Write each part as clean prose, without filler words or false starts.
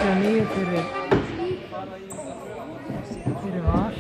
39 fyrir Val.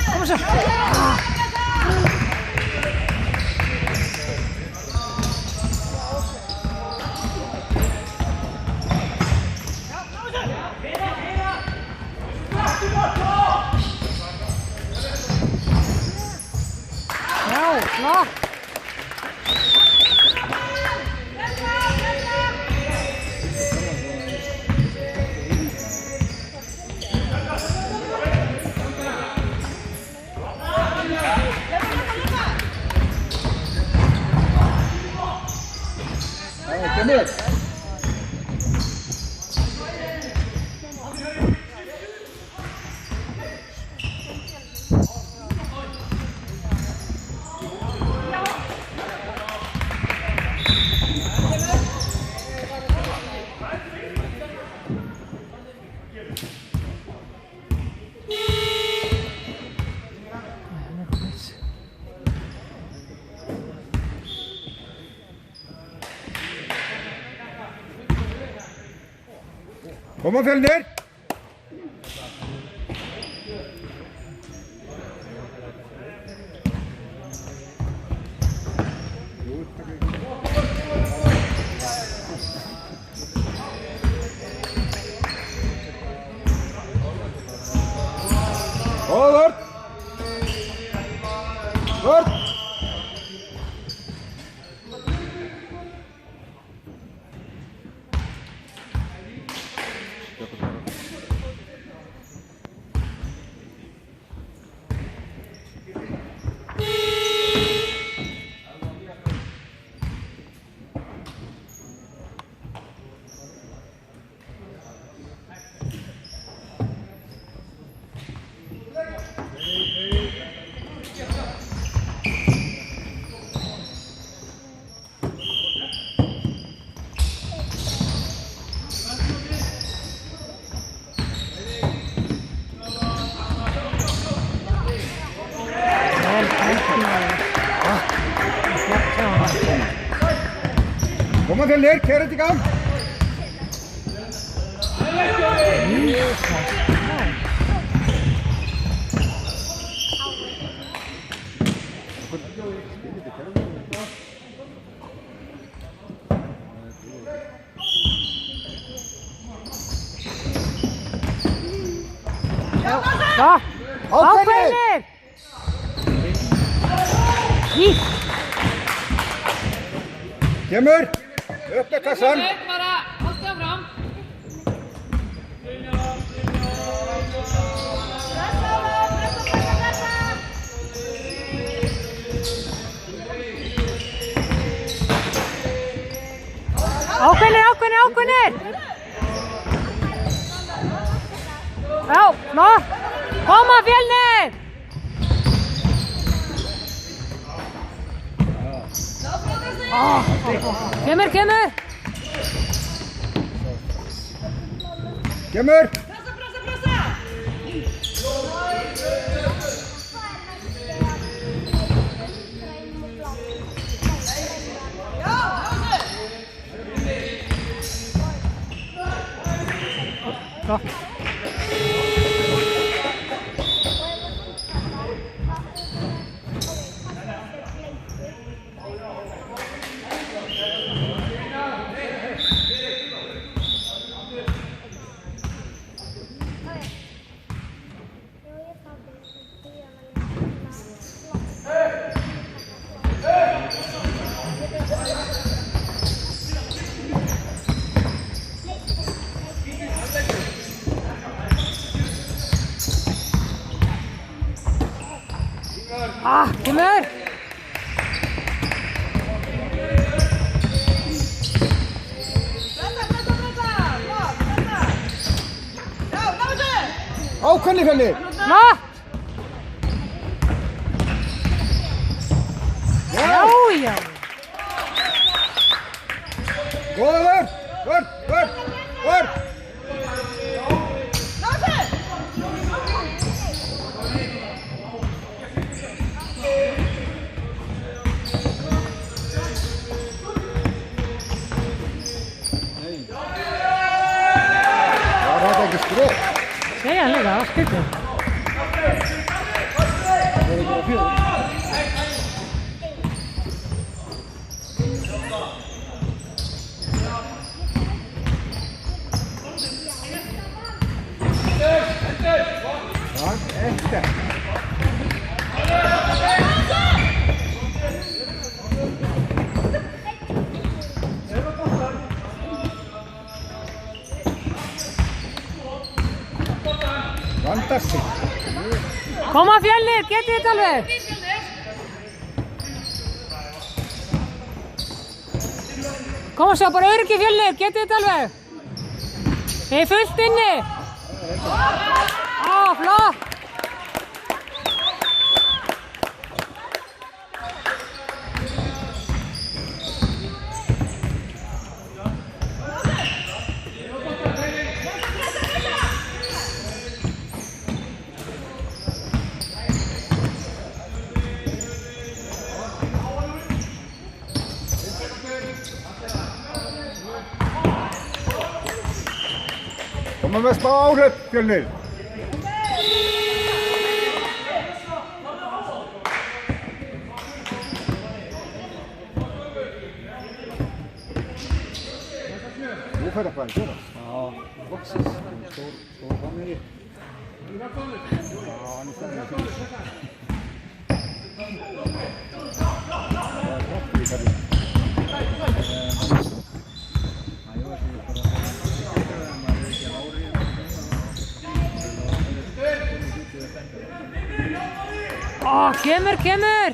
Kom så! Ja, klar! Kom igen! Kom og følg ned! Bort! Bort! Kom og følg ned, kjør et i gang! Da! Avfeller! Gitt! Kjemmer! Øk deg kassen! Bare hold deg fram! Avfeller! Ja, klar! Kom av Fjellner! Kjemmer! Kjemmer! Bra. Kemur. Ákveðni Fjölnir. Flott. Já. Góða vörn. Vörn. Var þetta ekki skref? Segja hann líka, það var skrítið. Fantastic. Koma Fjölnir, getið þetta alveg. Koma svo, bara öryggi Fjölnir, getið þetta alveg. Þið er fullt inni. Flott. Koma með smá áhlaup, Fjölnir. Nú fer eitthvað að gera. Já, loksins. Stór frammeði. Já, hann er stendið að finna. Það er kraftur í kallið. Kemur.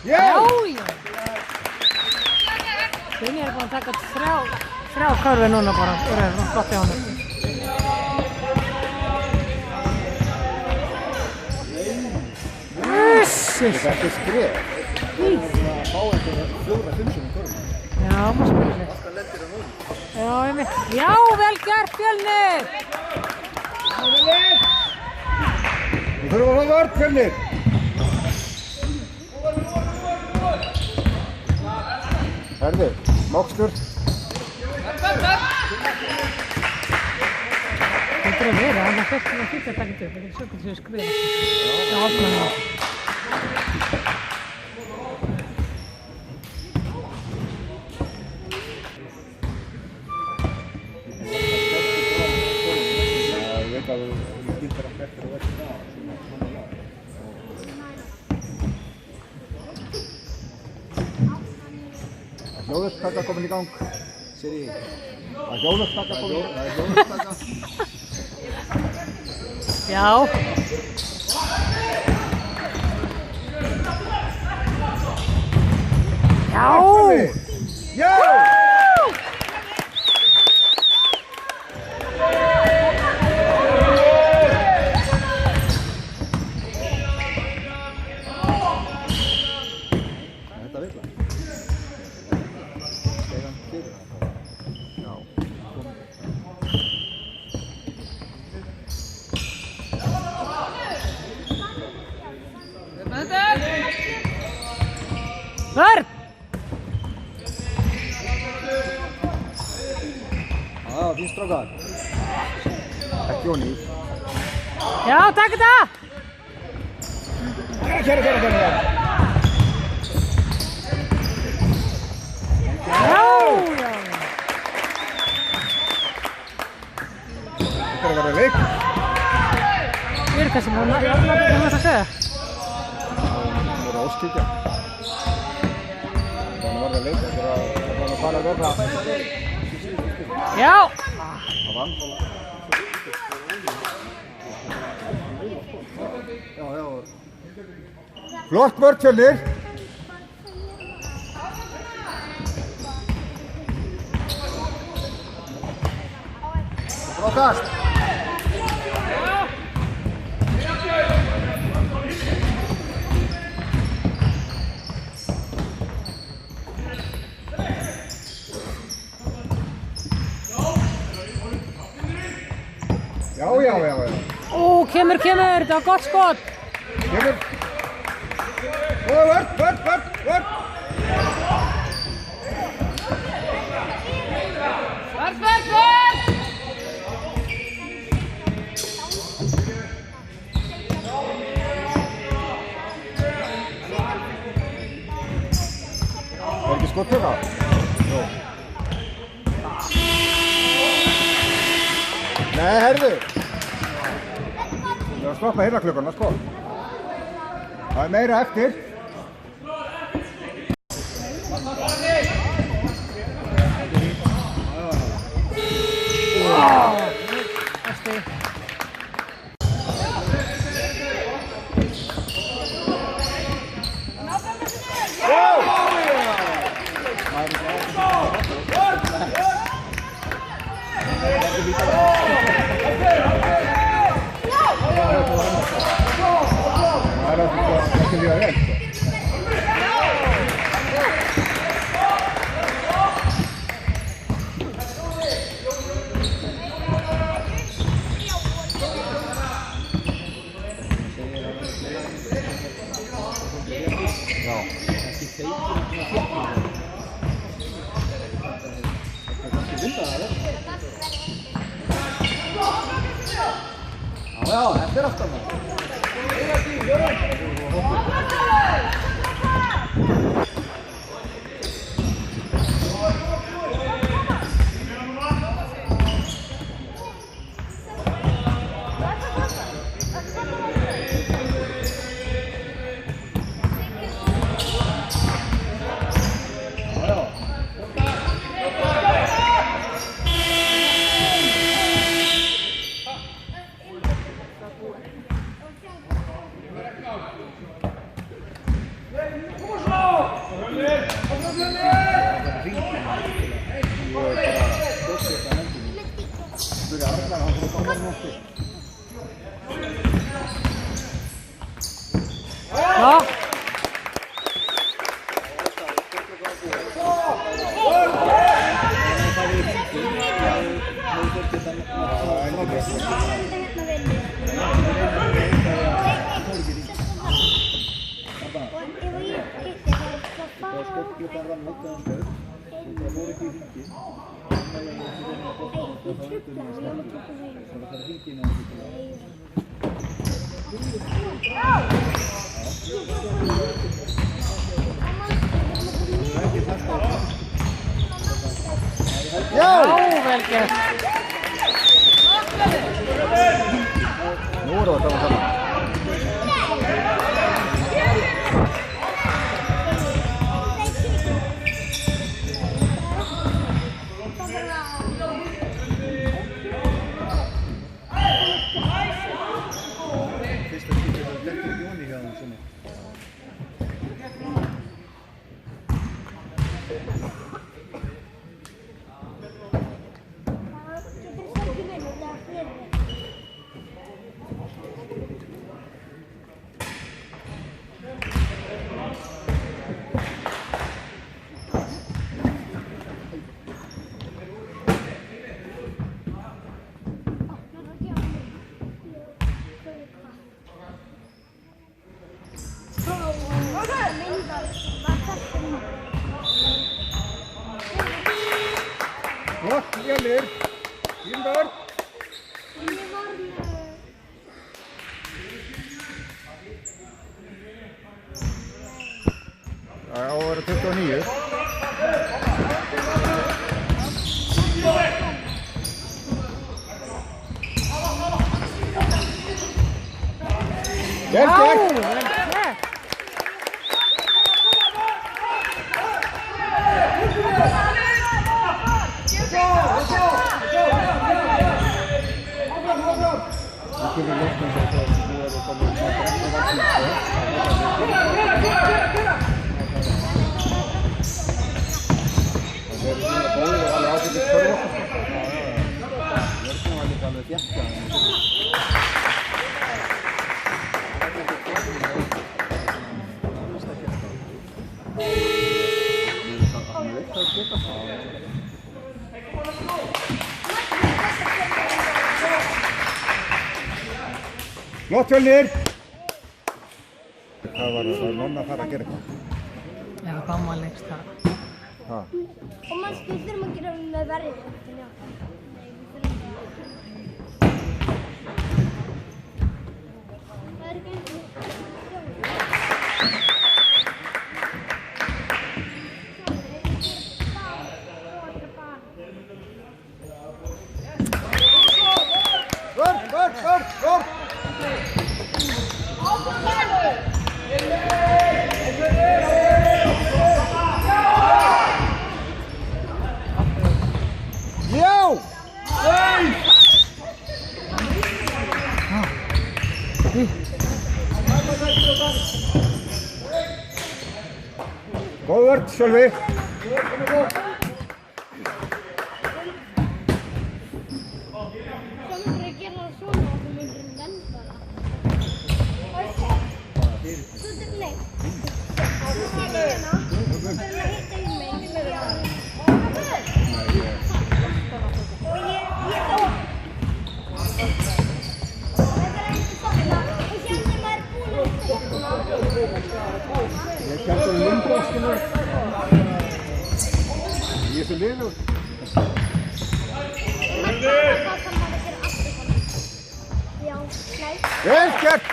Já. Fjölnir er búinn að taka þrjá körfi núna bara. Það er flott hjá honum. Þetta er skref. Það fá einhverja 4-5 sem körfum. Já, maður spyrir. Já, einmitt. Já, vel gert Fjölnir. Við þurfum að fá vörn, Fjölnir. Herði, mokstur. Það er að vera, hann er fyrst að taka þetta upp. Það er svo hvernig þau skrifa. Já, allt Hljóðupptaka komin í gang. Siri. Að hljóðupptaka komin í gang. Það er hljóðupptaka. Já. Já! Þetta vill hann. Stegan fyrir það. Já. Vörn! Já, fín strákar. Ekki Jóni. Já, takk þetta! Kæra. Já! Þetta er að vera leik. Ég er kannski múin að segja. Það voru áskilja. Það var að leika. Það var að fara að verða. Já! Það vann. Flott vörn Fjölnir. Bra kast. Já. Ó, kemur, það var gott skot. Kemur. Vörn. Vörn. Er ekki skottöka? Jó. Nei, herðu. Ég var að stoppa hérna klukkuna, sko. Það er meira eftir. Ekki líka vel, sko. Já, þetta er alltaf maður. Ja. Já, vel gert. Nú erum við að tala saman. Fyrsta skipið það lettir Jóni hjá þeim sinni. Flott, Fjölnir. Fín vörn. Það á að vera 29. Vel gert. Ekki við lóknum þetta, þú erum komin að Flott Fjölnir! Það var nonna að fara að gera eitthvað. Já, gammallegst það. Ha. Og mannsku þurfum að gera með verið. Það er ekki eins og Vörð! Góð vörð, Sölvi! Ég kemst um lundbröskinu í þessu liðu. Vel gert!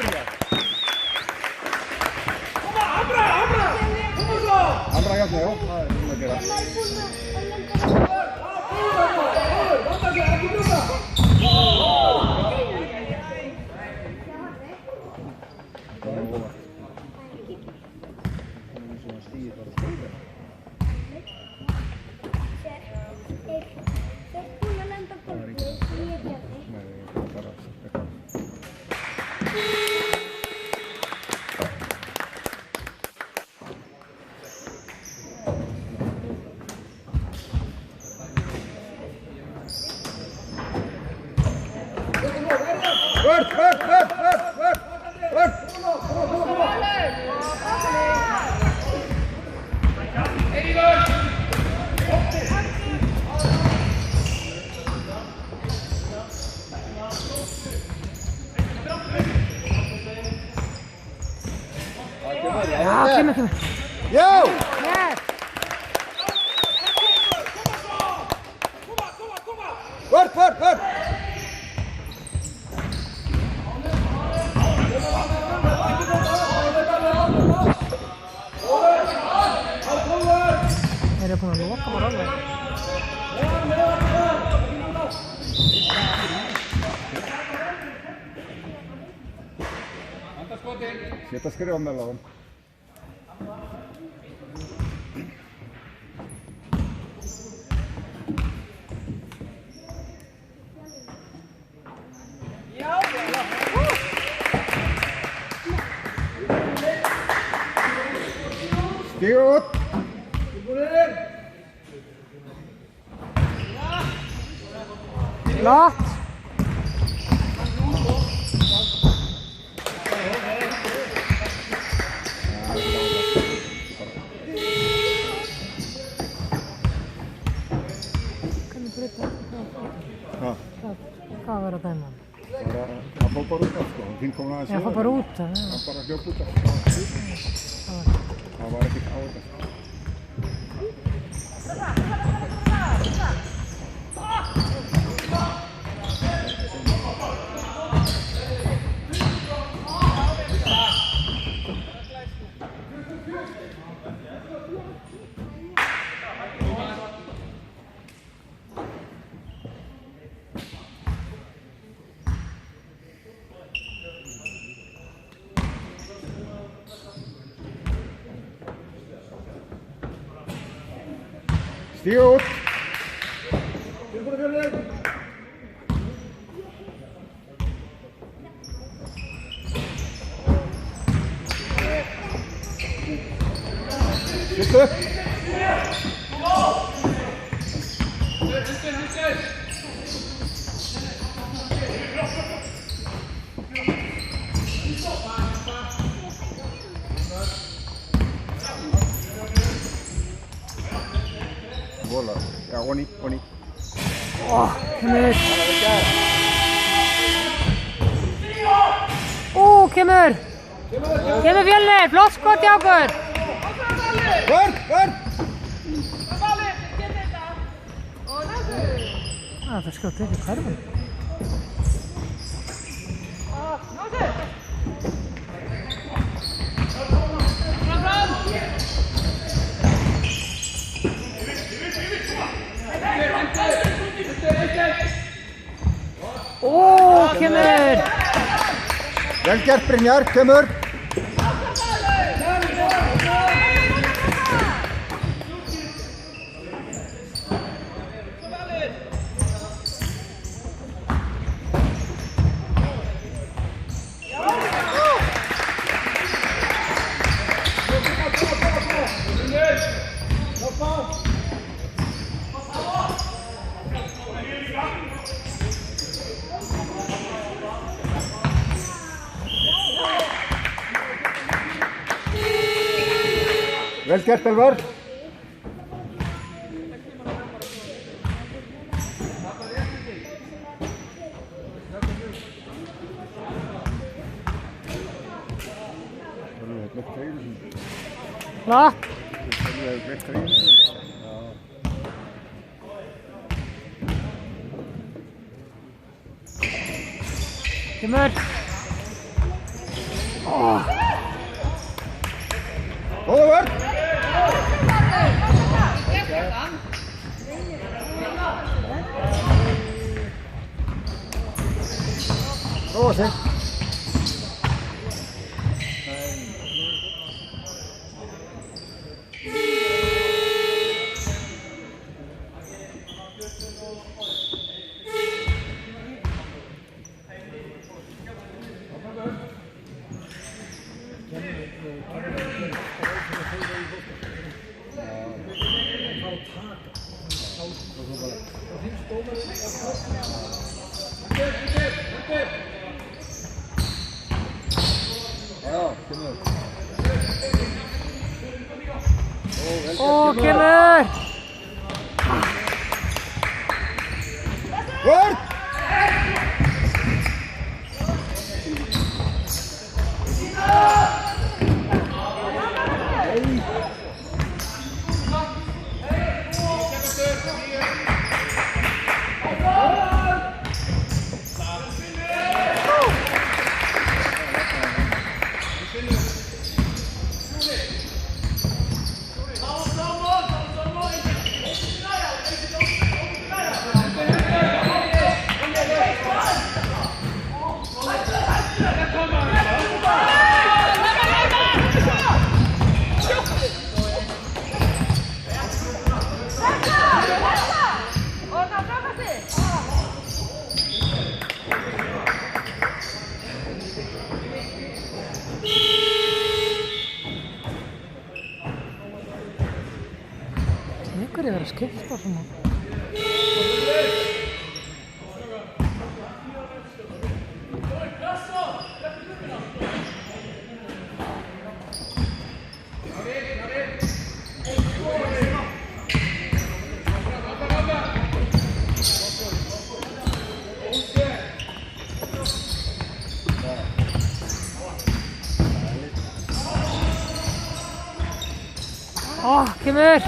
Andra hérna, já, það er að gera. Vörð! Já, kemur. Já! Yes! Vörð! Þeir eru búin að loka bara alveg. Sett að skrifa með lágum. Stíg út! Flott! Hvað var að dæma hann? Það fór bara út af, sko. Hinn kom aðeins Já, fór bara út af, já. Það bara hljóp út af. Það var ekkert á þetta. Stíg út! Stiltu upp. Vola. Já, onni. Kemur. Kemur Fjölnir, flott skot hjá okkur. Vörn. Það skjótt ekki hverfum. Kemur. Vel gert Brynjar, kemur. Vel gert Elvar. Flott. Kemur. Góða vörn. Prófa sig. Kemur. Vörn. Ykkur er að skipta svona. Kemur.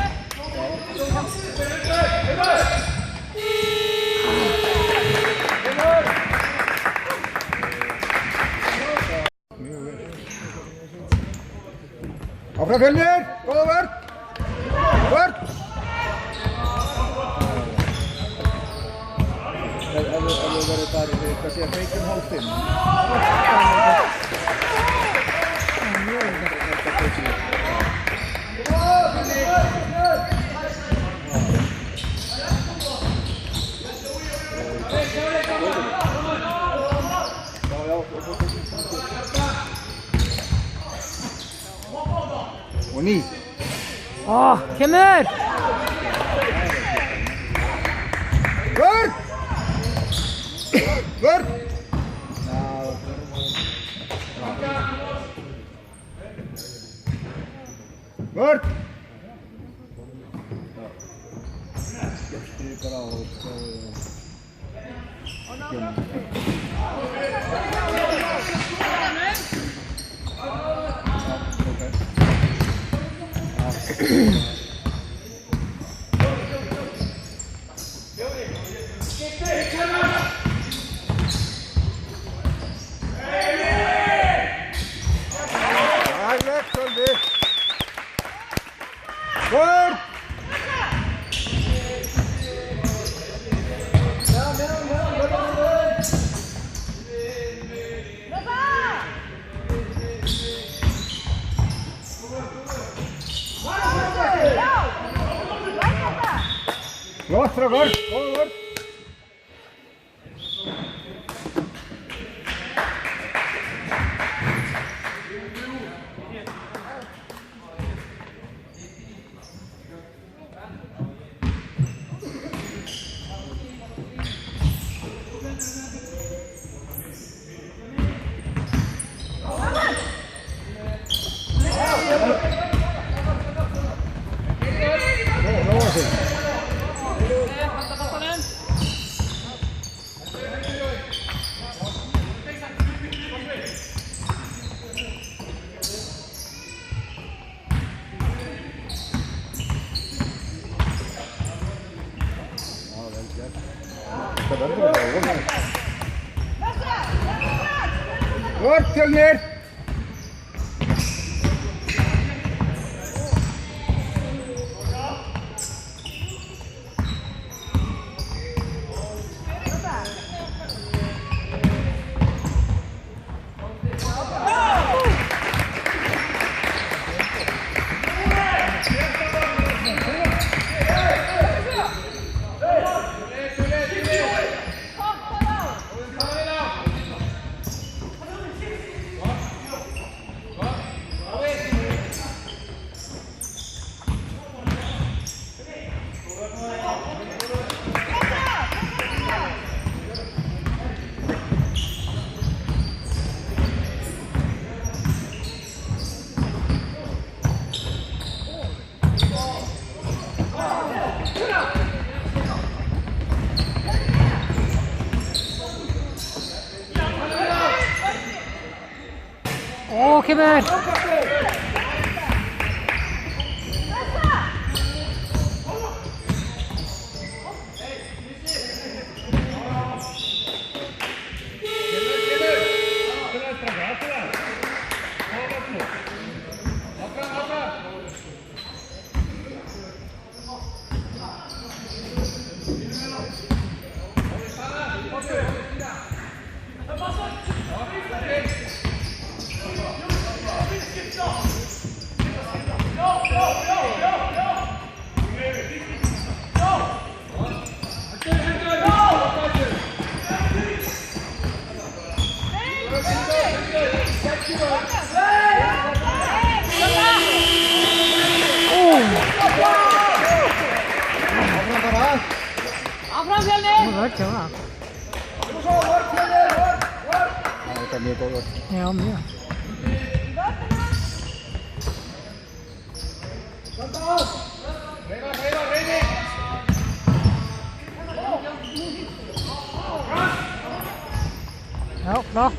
Áfram Fjölnir, góða vörn. Vörn. Ef þú verður bara í hvað sé að feikjum hálfinn. Og ný. Kemur! Vörn! Vörn! Vörn! Skriv bara och så... Vörn! Flott frá vörn, góð vörn. Vörn til mér! Kemur! Áfram Fjölnir! Vörn, já. Þetta er mjög góð vörn. Já, mjög. Já, flott.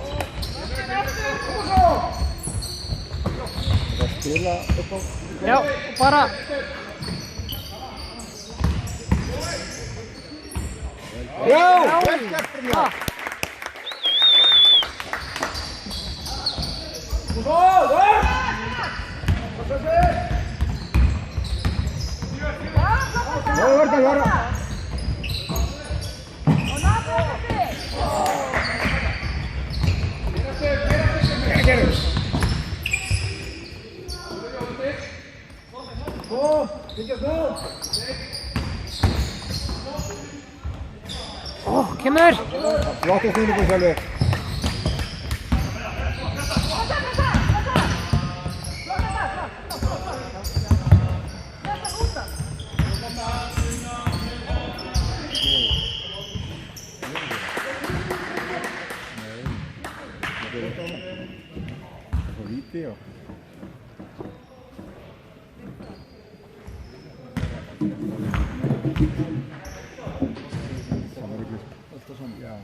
Það spila upp á... Já, bara. Já! Vel gert fyrir mér! Góð vörn að vera! Kemur! Flott að snýna búið sjálfur. já. Það var ekki alltaf svona. Já.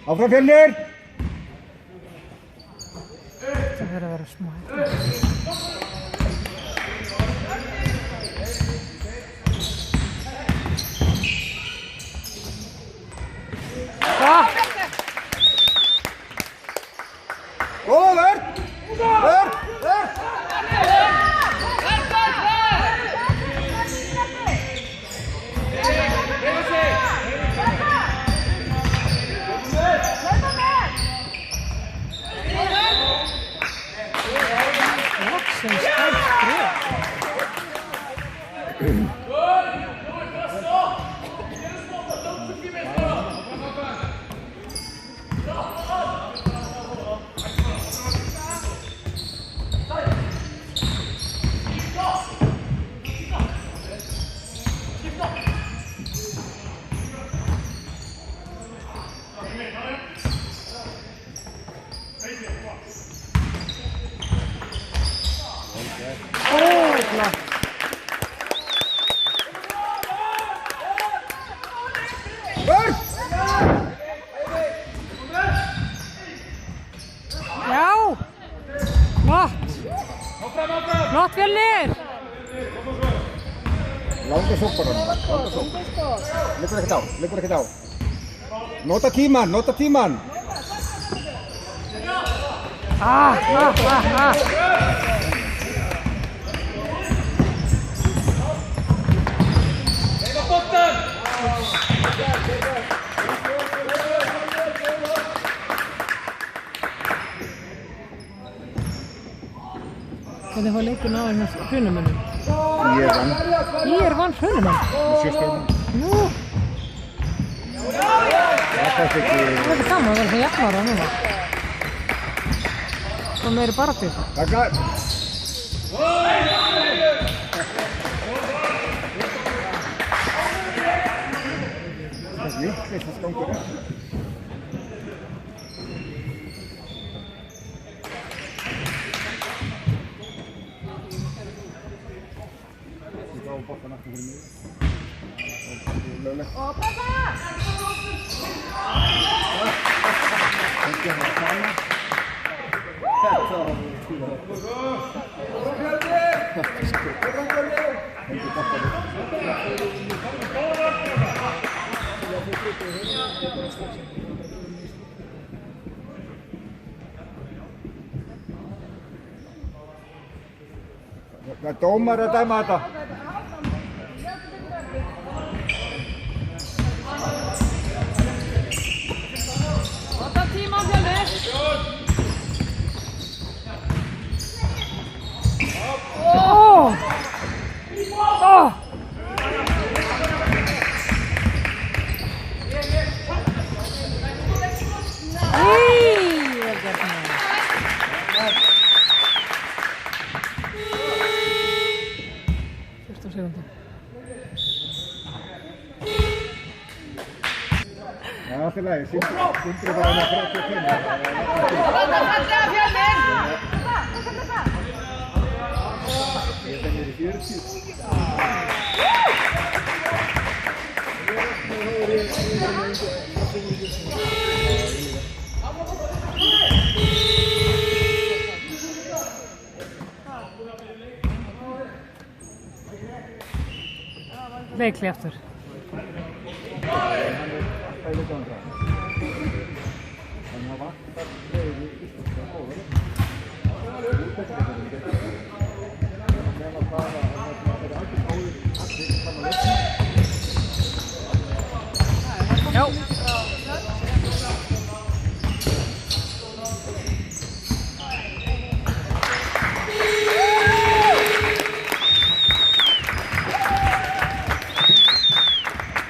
Áfram Fjölnir! Það verður að vera smá. Góða Vörn! Vörn! Flott Fjölnir! Langa sókn bara. Langa sókn. Liggur ekkert á. Nota tímann. Hvernig var leikurinn á með Hrunamönnum? Ég vann Hrunamann? Nú? Það er gaman að vera það jafnara núna. Það meiri baráttu. Takk! Það er vitlaust að gangur rétt. Boltan aftur fyrir mig. Löglegt. Ekki hann að tala. Þetta var fíla. Hengi boltan. Það er dómar að dæma þetta. Ó! Ó! Í, vel gert maður. 14 sekúndur. Það er alltaf lægi, Sindri bara með 35. Ég er niður í 40. Leikli aftur. Það er líka andra. Þannig að vantar fleiri íslenska hóður. Meðan það er allir hóður, allir saman leikni. Já.